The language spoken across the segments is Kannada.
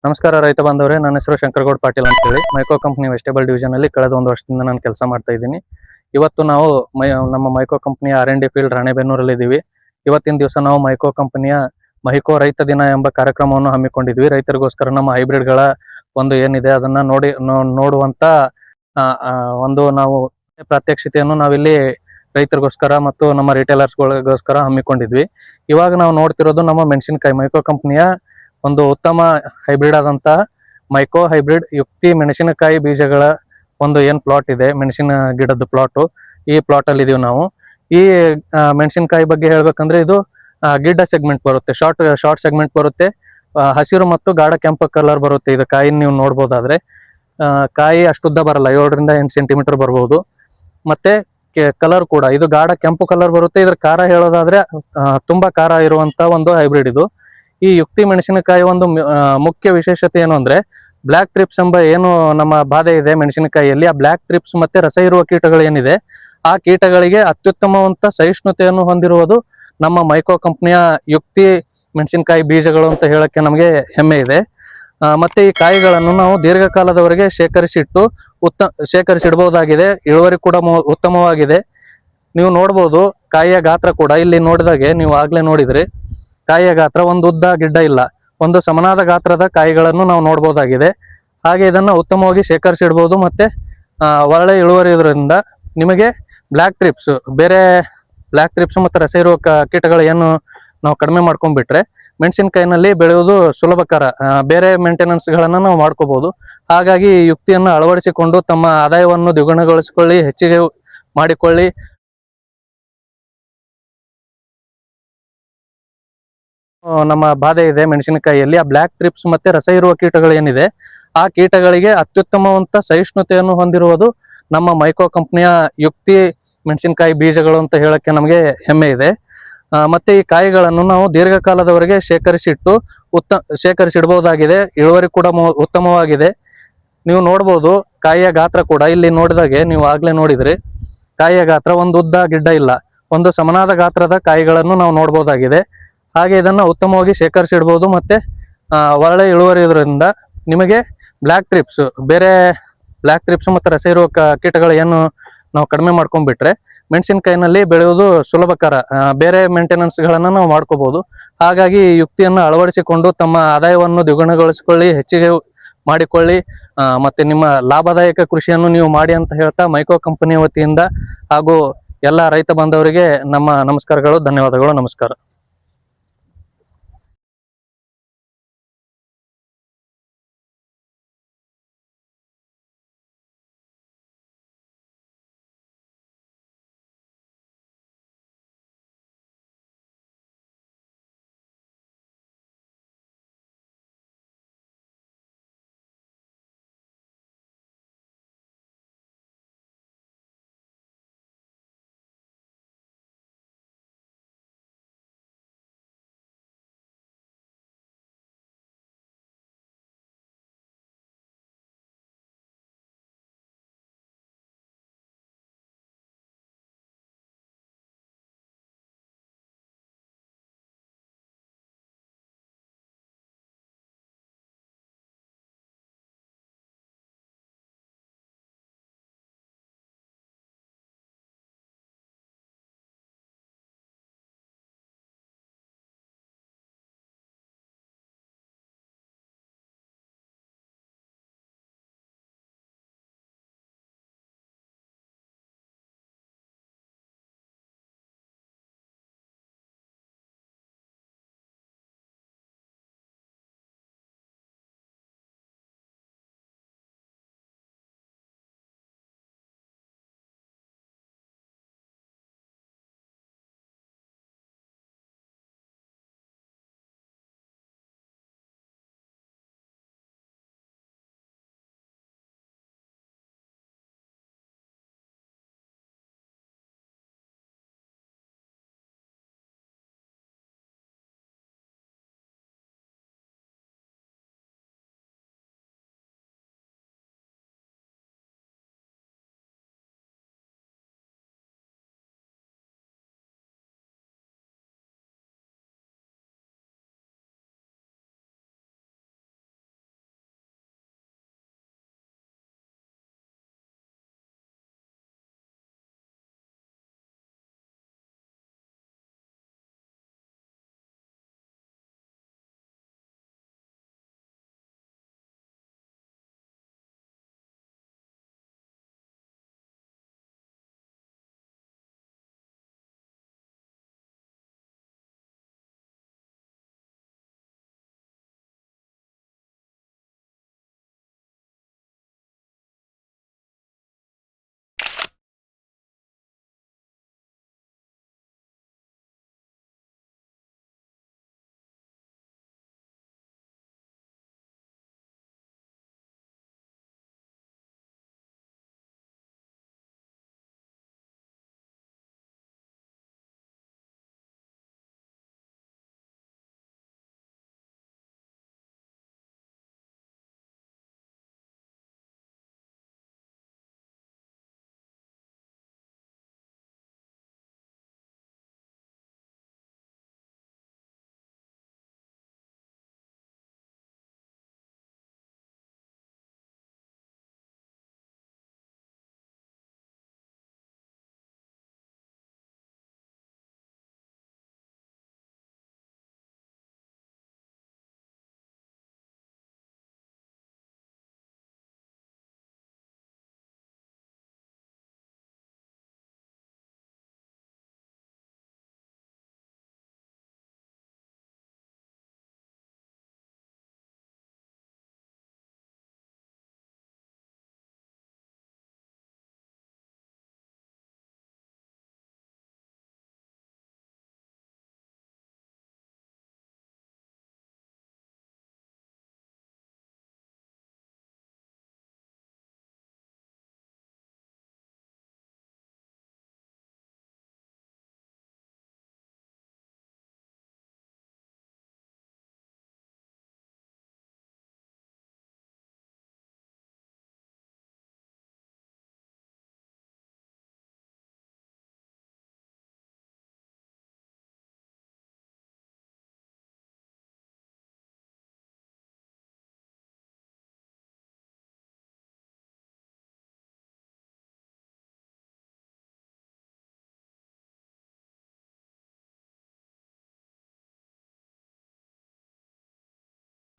ನಮಸ್ಕಾರ ರೈತ ಬಾಂಧವರೇ, ನನ್ನ ಹೆಸರು ಶಂಕರಗೌಡ ಪಾಟೀಲ್ ಅಂತ ಹೇಳಿ ಮೈಕೋ ಕಂಪನಿ ವೆಜಿಟೇಬಲ್ ಡಿವಿಷನ್ ಅಲ್ಲಿ ಕಳೆದ ಒಂದು ವರ್ಷದಿಂದ ನಾನು ಕೆಲಸ ಮಾಡ್ತಾ ಇದ್ದೀನಿ. ಇವತ್ತು ನಾವು ನಮ್ಮ ಮೈಕೋ ಕಂಪನಿಯ R&D ಫೀಲ್ಡ್ ರಾಣೆಬೆನ್ನೂರಲ್ಲಿ ಇದ್ದೀವಿ. ಇವತ್ತಿನ ದಿವಸ ನಾವು ಮೈಕೋ ಕಂಪನಿಯ ಮಹಿಕೋ ರೈತ ದಿನ ಎಂಬ ಕಾರ್ಯಕ್ರಮವನ್ನು ಹಮ್ಮಿಕೊಂಡಿದ್ವಿ. ರೈತರಿಗೋಸ್ಕರ ನಮ್ಮ ಹೈಬ್ರಿಡ್ಗಳ ಒಂದು ಏನಿದೆ ಅದನ್ನ ನೋಡುವಂತ ಒಂದು ನಾವು ಪ್ರಾತ್ಯಕ್ಷಿತೆಯನ್ನು ನಾವಿಲ್ಲಿ ರೈತರಿಗೋಸ್ಕರ ಮತ್ತು ನಮ್ಮ ರಿಟೇಲರ್ಸ್ಗಳಿಗೋಸ್ಕರ ಹಮ್ಮಿಕೊಂಡಿದ್ವಿ. ಇವಾಗ ನಾವು ನೋಡ್ತಿರೋದು ನಮ್ಮ ಮೆಣಸಿನಕಾಯಿ ಮೈಕೋ ಕಂಪನಿಯ ಒಂದು ಉತ್ತಮ ಹೈಬ್ರಿಡ್ ಆದಂತಹ ಮೈಕೋ ಹೈಬ್ರಿಡ್ ಯುಕ್ತಿ ಮೆಣಸಿನಕಾಯಿ ಬೀಜಗಳ ಒಂದು ಏನ್ ಪ್ಲಾಟ್ ಇದೆ, ಮೆಣಸಿನ ಗಿಡದ ಪ್ಲಾಟ್. ಈ ಪ್ಲಾಟ್ ಅಲ್ಲಿ ಇದೀವಿ ನಾವು. ಈ ಮೆಣಸಿನಕಾಯಿ ಬಗ್ಗೆ ಹೇಳ್ಬೇಕಂದ್ರೆ ಇದು ಗಿಡ್ಡ ಸೆಗ್ಮೆಂಟ್ ಬರುತ್ತೆ, ಶಾರ್ಟ್ ಸೆಗ್ಮೆಂಟ್ ಬರುತ್ತೆ. ಹಸಿರು ಮತ್ತು ಗಾಢ ಕೆಂಪು ಕಲರ್ ಬರುತ್ತೆ. ಇದು ಕಾಯಿ ನೀವು ನೋಡ್ಬೋದಾದ್ರೆ ಕಾಯಿ ಅಷ್ಟುದ್ದ ಬರಲ್ಲ, 7ರಿಂದ 8 ಸೆಂಟಿಮೀಟರ್ ಬರಬಹುದು. ಮತ್ತೆ ಕಲರ್ ಕೂಡ ಇದು ಗಾಢ ಕೆಂಪು ಕಲರ್ ಬರುತ್ತೆ. ಇದ್ರ ಖಾರ ಹೇಳೋದಾದ್ರೆ ತುಂಬಾ ಖಾರ ಇರುವಂತ ಒಂದು ಹೈಬ್ರಿಡ್ ಇದು. ಈ ಯುಕ್ತಿ ಮೆಣಸಿನಕಾಯಿ ಒಂದು ಮುಖ್ಯ ವಿಶೇಷತೆ ಏನು ಅಂದ್ರೆ, ಬ್ಲಾಕ್ ಟ್ರಿಪ್ಸ್ ಎಂಬ ಏನು ನಮ್ಮ ಬಾಧೆ ಇದೆ ಮೆಣಸಿನಕಾಯಿಯಲ್ಲಿ, ಆ ಬ್ಲಾಕ್ ಟ್ರಿಪ್ಸ್ ಮತ್ತೆ ರಸ ಇರುವ ಕೀಟಗಳು ಏನಿದೆ, ಆ ಕೀಟಗಳಿಗೆ ಅತ್ಯುತ್ತಮವಂತ ಸಹಿಷ್ಣುತೆಯನ್ನು ಹೊಂದಿರುವುದು ನಮ್ಮ ಮೈಕೋ ಕಂಪನಿಯ ಯುಕ್ತಿ ಮೆಣಸಿನಕಾಯಿ ಬೀಜಗಳು ಅಂತ ಹೇಳಕ್ಕೆ ನಮಗೆ ಹೆಮ್ಮೆ ಇದೆ. ಮತ್ತೆ ಈ ಕಾಯಿಗಳನ್ನು ನಾವು ದೀರ್ಘಕಾಲದವರೆಗೆ ಶೇಖರಿಸಿಡಬಹುದಾಗಿದೆ. ಇಳುವರಿ ಕೂಡ ಉತ್ತಮವಾಗಿದೆ. ನೀವು ನೋಡ್ಬೋದು ಕಾಯಿಯ ಗಾತ್ರ ಕೂಡ ಇಲ್ಲಿ ನೋಡಿದಾಗೆ, ನೀವು ಆಗ್ಲೇ ನೋಡಿದ್ರಿ ಕಾಯಿಯ ಗಾತ್ರ ಒಂದು ಉದ್ದ ಗಿಡ್ಡ ಇಲ್ಲ, ಒಂದು ಸಮನಾದ ಗಾತ್ರದ ಕಾಯಿಗಳನ್ನು ನಾವು ನೋಡ್ಬೋದಾಗಿದೆ. ಹಾಗೆ ಇದನ್ನ ಉತ್ತಮವಾಗಿ ಶೇಖರಿಸಿಡ್ಬೋದು. ಮತ್ತೆ ಒಳ್ಳೆ ಇಳುವರಿ ಇರೋದ್ರಿಂದ ನಿಮಗೆ ಬ್ಲಾಕ್ ಟ್ರಿಪ್ಸ್ ಮತ್ತೆ ರಸ ಇರುವ ಕೀಟಗಳು ಏನು ನಾವು ಕಡಿಮೆ ಮಾಡ್ಕೊಂಡ್ಬಿಟ್ರೆ ಮೆಣಸಿನಕಾಯಿನಲ್ಲಿ ಬೆಳೆಯುವುದು ಸುಲಭಕರ. ಬೇರೆ ಮೇಂಟೆನೆನ್ಸ್ ಗಳನ್ನ ನಾವು ಮಾಡ್ಕೋಬಹುದು. ಹಾಗಾಗಿ ಈ ಯುಕ್ತಿಯನ್ನು ಅಳವಡಿಸಿಕೊಂಡು ತಮ್ಮ ಆದಾಯವನ್ನು ದ್ವಿಗುಣಗೊಳಿಸಿಕೊಳ್ಳಿ, ಹೆಚ್ಚಿಗೆ ಮಾಡಿಕೊಳ್ಳಿ. ನಮ್ಮ ಬಾಧೆ ಇದೆ ಮೆಣಸಿನಕಾಯಿಯಲ್ಲಿ, ಆ ಬ್ಲಾಕ್ ಟ್ರಿಪ್ಸ್ ಮತ್ತೆ ರಸ ಇರುವ ಕೀಟಗಳು ಏನಿದೆ, ಆ ಕೀಟಗಳಿಗೆ ಅತ್ಯುತ್ತಮವಂತ ಸಹಿಷ್ಣುತೆಯನ್ನು ಹೊಂದಿರುವುದು ನಮ್ಮ ಮೈಕೋ ಕಂಪನಿಯ ಯುಕ್ತಿ ಮೆಣಸಿನಕಾಯಿ ಬೀಜಗಳು ಅಂತ ಹೇಳಕ್ಕೆ ನಮಗೆ ಹೆಮ್ಮೆ ಇದೆ. ಮತ್ತೆ ಈ ಕಾಯಿಗಳನ್ನು ನಾವು ದೀರ್ಘಕಾಲದವರೆಗೆ ಶೇಖರಿಸಿಡಬಹುದಾಗಿದೆ. ಇಳುವರಿ ಕೂಡ ಉತ್ತಮವಾಗಿದೆ. ನೀವು ನೋಡ್ಬೋದು ಕಾಯಿಯ ಗಾತ್ರ ಕೂಡ ಇಲ್ಲಿ ನೋಡಿದಾಗೆ, ನೀವು ಆಗ್ಲೇ ನೋಡಿದ್ರಿ ಕಾಯಿಯ ಗಾತ್ರ ಒಂದು ಉದ್ದ ಗಿಡ್ಡ ಇಲ್ಲ, ಒಂದು ಸಮನಾದ ಗಾತ್ರದ ಕಾಯಿಗಳನ್ನು ನಾವು ನೋಡ್ಬೋದಾಗಿದೆ. ಹಾಗೆ ಇದನ್ನ ಉತ್ತಮವಾಗಿ ಶೇಖರಿಸಿಡ್ಬೋದು. ಮತ್ತೆ ಒಳ್ಳೆ ಇಳುವರಿ ಇರೋದ್ರಿಂದ ನಿಮಗೆ ಬ್ಲಾಕ್ ಟ್ರಿಪ್ಸ್ ಮತ್ತೆ ರಸ ಇರುವ ಕೀಟಗಳು ಏನು ನಾವು ಕಡಿಮೆ ಮಾಡ್ಕೊಂಡ್ಬಿಟ್ರೆ ಮೆಣಸಿನಕಾಯಿನಲ್ಲಿ ಬೆಳೆಯುವುದು ಸುಲಭಕರ. ಬೇರೆ ಮೇಂಟೆನೆನ್ಸ್ ಗಳನ್ನ ನಾವು ಮಾಡ್ಕೋಬಹುದು. ಹಾಗಾಗಿ ಈ ಯುಕ್ತಿಯನ್ನು ಅಳವಡಿಸಿಕೊಂಡು ತಮ್ಮ ಆದಾಯವನ್ನು ದ್ವಿಗುಣಗೊಳಿಸಿಕೊಳ್ಳಿ, ಹೆಚ್ಚಿಗೆ ಮಾಡಿಕೊಳ್ಳಿ. ಮತ್ತೆ ನಿಮ್ಮ ಲಾಭದಾಯಕ ಕೃಷಿಯನ್ನು ನೀವು ಮಾಡಿ ಅಂತ ಹೇಳ್ತಾ ಮೈಕೋ ಕಂಪನಿಯ ವತಿಯಿಂದ ಹಾಗೂ ಎಲ್ಲ ರೈತ ಬಾಂಧವರಿಗೆ ನಮ್ಮ ನಮಸ್ಕಾರಗಳು, ಧನ್ಯವಾದಗಳು, ನಮಸ್ಕಾರ.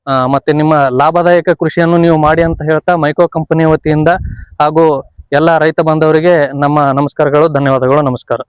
ಮತ್ತೆ ನಿಮ್ಮ ಲಾಭದಾಯಕ ಕೃಷಿಯನ್ನು ನೀವು ಮಾಡಿ ಅಂತ ಹೇಳ್ತಾ ಮೈಕೋ ಕಂಪನಿ ವತಿಯಿಂದ ಹಾಗೂ ಎಲ್ಲ ರೈತ ಬಾಂಧವರಿಗೆ ನಮ್ಮ ನಮಸ್ಕಾರಗಳು, ಧನ್ಯವಾದಗಳು, ನಮಸ್ಕಾರ.